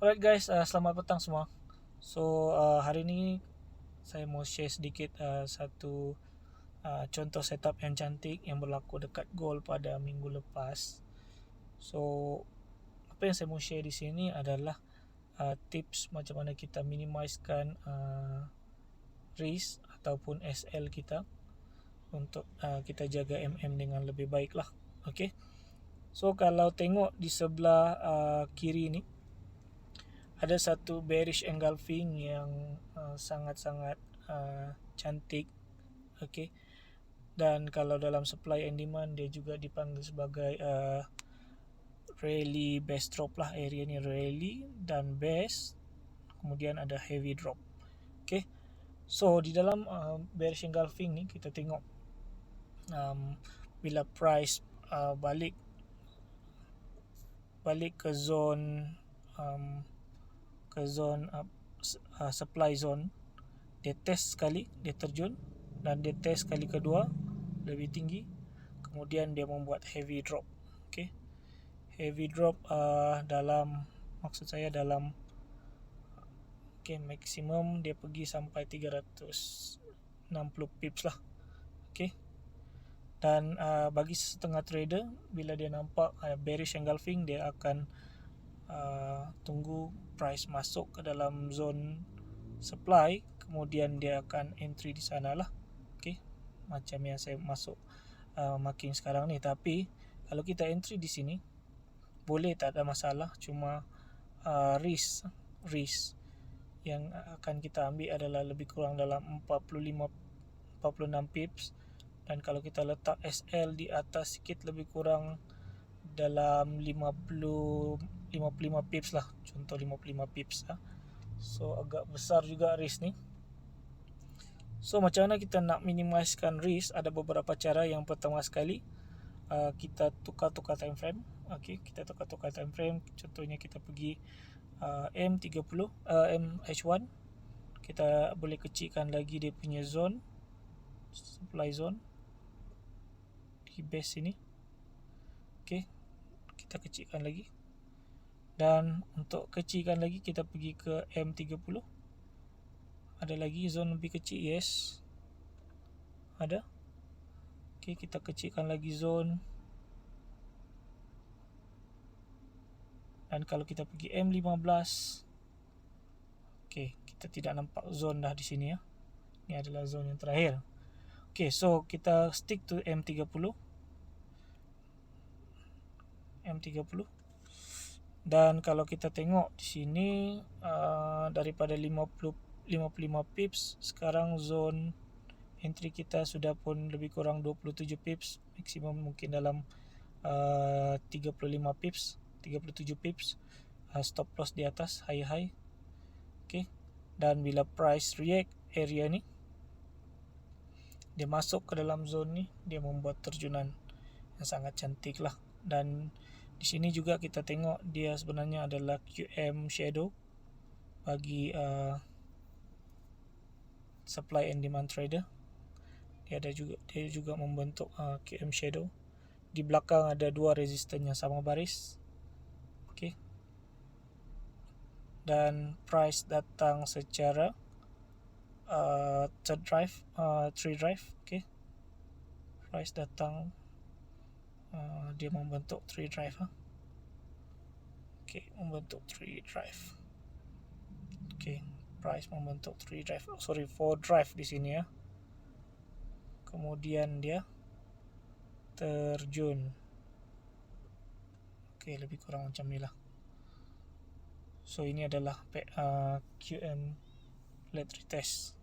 Alright guys, selamat petang semua. Hari ini saya mau share sedikit satu contoh setup yang cantik yang berlaku dekat Gold pada minggu lepas. So, apa yang saya mau share di sini adalah tips macam mana kita minimizekan risk ataupun SL kita untuk kita jaga MM dengan lebih baik lah. Okay. So, kalau tengok di sebelah kiri ni, ada satu bearish engulfing yang sangat-sangat cantik. Okay. Dan kalau dalam supply and demand, dia juga dipanggil sebagai rally base drop lah. Area ni rally dan base, kemudian ada heavy drop. Okay. So di dalam bearish engulfing ni, kita tengok bila price balik ke zone supply zone, dia test sekali, dia terjun, dan dia test kali kedua lebih tinggi, kemudian dia membuat heavy drop. Okay. Heavy drop dalam, maksud saya dalam maksimum dia pergi sampai 360 pips lah. Okay. Dan bagi setengah trader, bila dia nampak bearish engulfing, dia akan tunggu price masuk ke dalam zone supply, kemudian dia akan entry di sana lah. Okay. Macam yang saya masuk marking sekarang ni. Tapi kalau kita entry di sini, boleh, tak ada masalah. Cuma risk yang akan kita ambil adalah lebih kurang dalam 46 pips. Dan kalau kita letak SL di atas sikit, lebih kurang dalam 55 pips lah. Contoh 55 pips lah. So agak besar juga risk ni. So macam mana kita nak minimizekan risk? Ada beberapa cara. Yang pertama sekali, kita tukar-tukar time frame. Okay, kita tukar-tukar time frame. Contohnya kita pergi M30, MH1. Kita boleh kecilkan lagi dia punya zone, supply zone di base sini. Okay, kita kecilkan lagi. Dan untuk kecilkan lagi, kita pergi ke M30. Ada lagi zone lebih kecil? Yes, ada. Okay, kita kecilkan lagi zone. Dan kalau kita pergi M15, okay, kita tidak nampak zone dah di sini ya. Ini adalah zone yang terakhir. Okay, so kita stick to M30. Dan kalau kita tengok di sini, daripada 55 pips, sekarang zone entry kita sudah pun lebih kurang 27 pips. Maksimum mungkin dalam 35 pips, 37 pips. Stop loss di atas, high. Okay. Dan bila price react area ni, dia masuk ke dalam zone ni, dia membuat terjunan yang sangat cantik lah. Dan di sini juga kita tengok dia sebenarnya adalah QM shadow bagi supply and demand trader. Dia juga membentuk QM shadow. Di belakang ada dua resisten yang sama baris. Okay. Dan price datang secara three drive. Okay. Price datang, dia membentuk 3 drive. Okay, membentuk 3 drive. Okay, price membentuk 3 drive. 4 drive di sini ya. Kemudian dia terjun. Okay, lebih kurang macam ni lah. So ini adalah QM flat retest.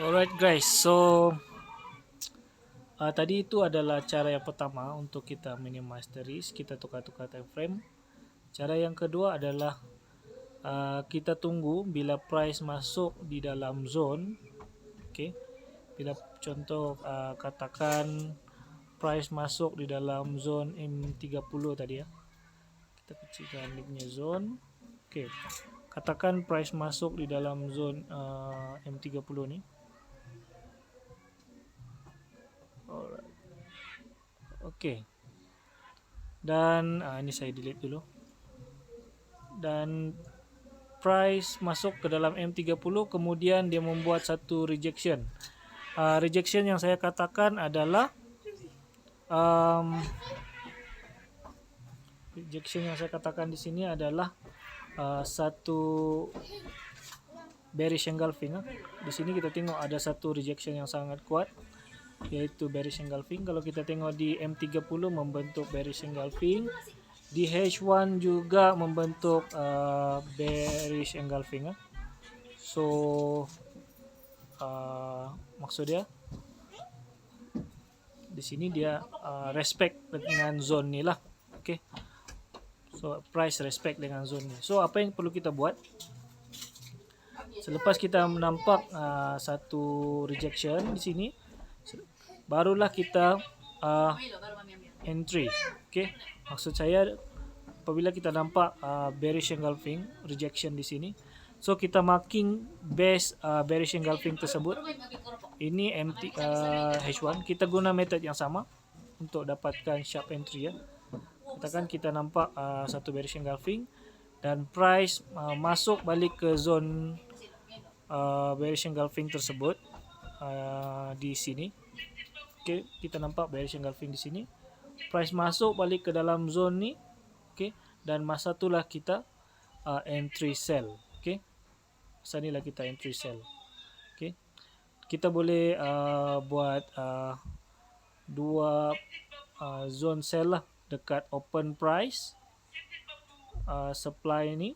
Alright guys, so tadi itu adalah cara yang pertama untuk kita minimize the risk. Kita tukar-tukar time frame. Cara yang kedua adalah kita tunggu bila price masuk di dalam zone. Okay. Bila contoh katakan price masuk di dalam zone M30 tadi ya. Kita kecilkan dia punya zone. Okay. Katakan price masuk di dalam zone M30 ni. Alright. Okay. Dan ini saya delete dulu. Dan price masuk ke dalam M30, kemudian dia membuat satu rejection. Rejection yang saya katakan adalah rejection yang saya katakan di sini adalah satu bearish engulfing. Di sini kita tengok ada satu rejection yang sangat kuat, yaitu bearish engulfing. Kalau kita tengok di M30 membentuk bearish engulfing, di H1 juga membentuk bearish engulfing. So maksud dia di sini dia respect dengan zone ni lah. Okay. So price respect dengan zone ni. So apa yang perlu kita buat? Selepas kita nampak satu rejection di sini, barulah kita entry. Okay. Maksud saya apabila kita nampak bearish engulfing rejection di sini, so kita marking base bearish engulfing tersebut. Ini H1. Kita guna method yang sama untuk dapatkan sharp entry ya. Katakan kita nampak satu bearish engulfing dan price masuk balik ke zone bearish engulfing tersebut di sini. Okay, kita nampak bearish engulfing di sini. Price masuk balik ke dalam zone ni. Okay, dan masa itulah kita entry sell. Okay, masa inilah kita entry sell. Okay, kita boleh buat dua zone sell lah, dekat open price supply ni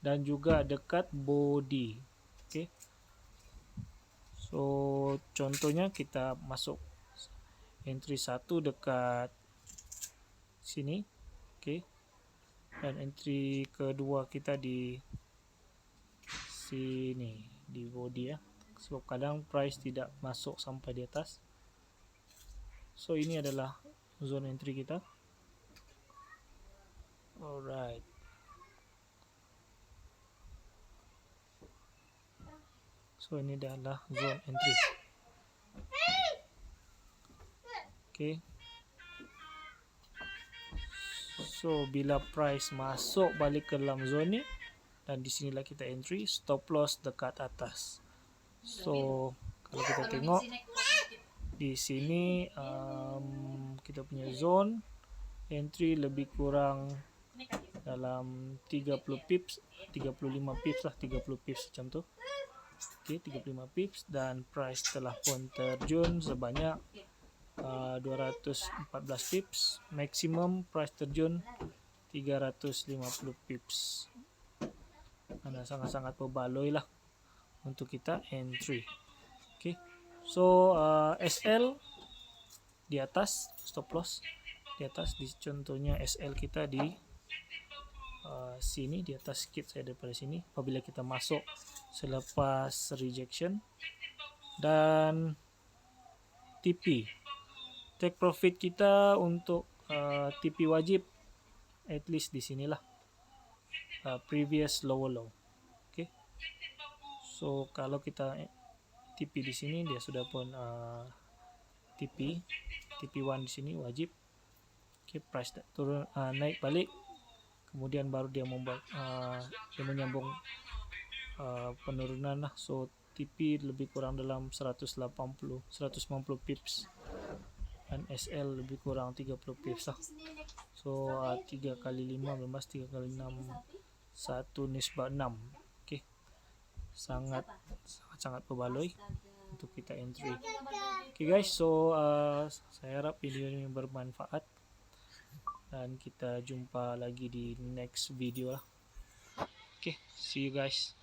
dan juga dekat body. Okay, so contohnya kita masuk entry 1 dekat sini. Okay, dan entry kedua kita di sini di body ya, sebab kadang price tidak masuk sampai di atas. So ini adalah zone entry kita. Alright. So ini adalah zone entry. Okay. So bila price masuk balik ke dalam zone ni, dan di sinilah kita entry, stop loss dekat atas. So kalau kita tengok di sini kita punya zone entry lebih kurang dalam 30 pips, 35 pips lah, 30 pips macam tu. Okay, 35 pips dan price telah pun terjun sebanyak 214 pips. Maximum price terjun 350 pips. Anda sangat-sangat berbaloi lah untuk kita entry. Okay, so SL di atas, stop loss di atas. Di contohnya SL kita di sini, di atas sikit saya daripada sini apabila kita masuk selepas rejection. Dan TP, take profit kita untuk TP wajib at least di sinilah, previous lower low. Okay, so kalau kita TP di sini dia sudah pun TP1 di sini wajib. Okay, price turun naik balik, kemudian baru dia membuat dia menyambung penurunan lah. So TP lebih kurang dalam 190 pips dan SL lebih kurang 30 pips lah. So 3 kali 5 bebas, 3 kali 6 1 nisbah 6. Okay, sangat berbaloi untuk kita entry. Okay guys, so saya harap video ini bermanfaat dan kita jumpa lagi di next video lah. Okay, see you guys.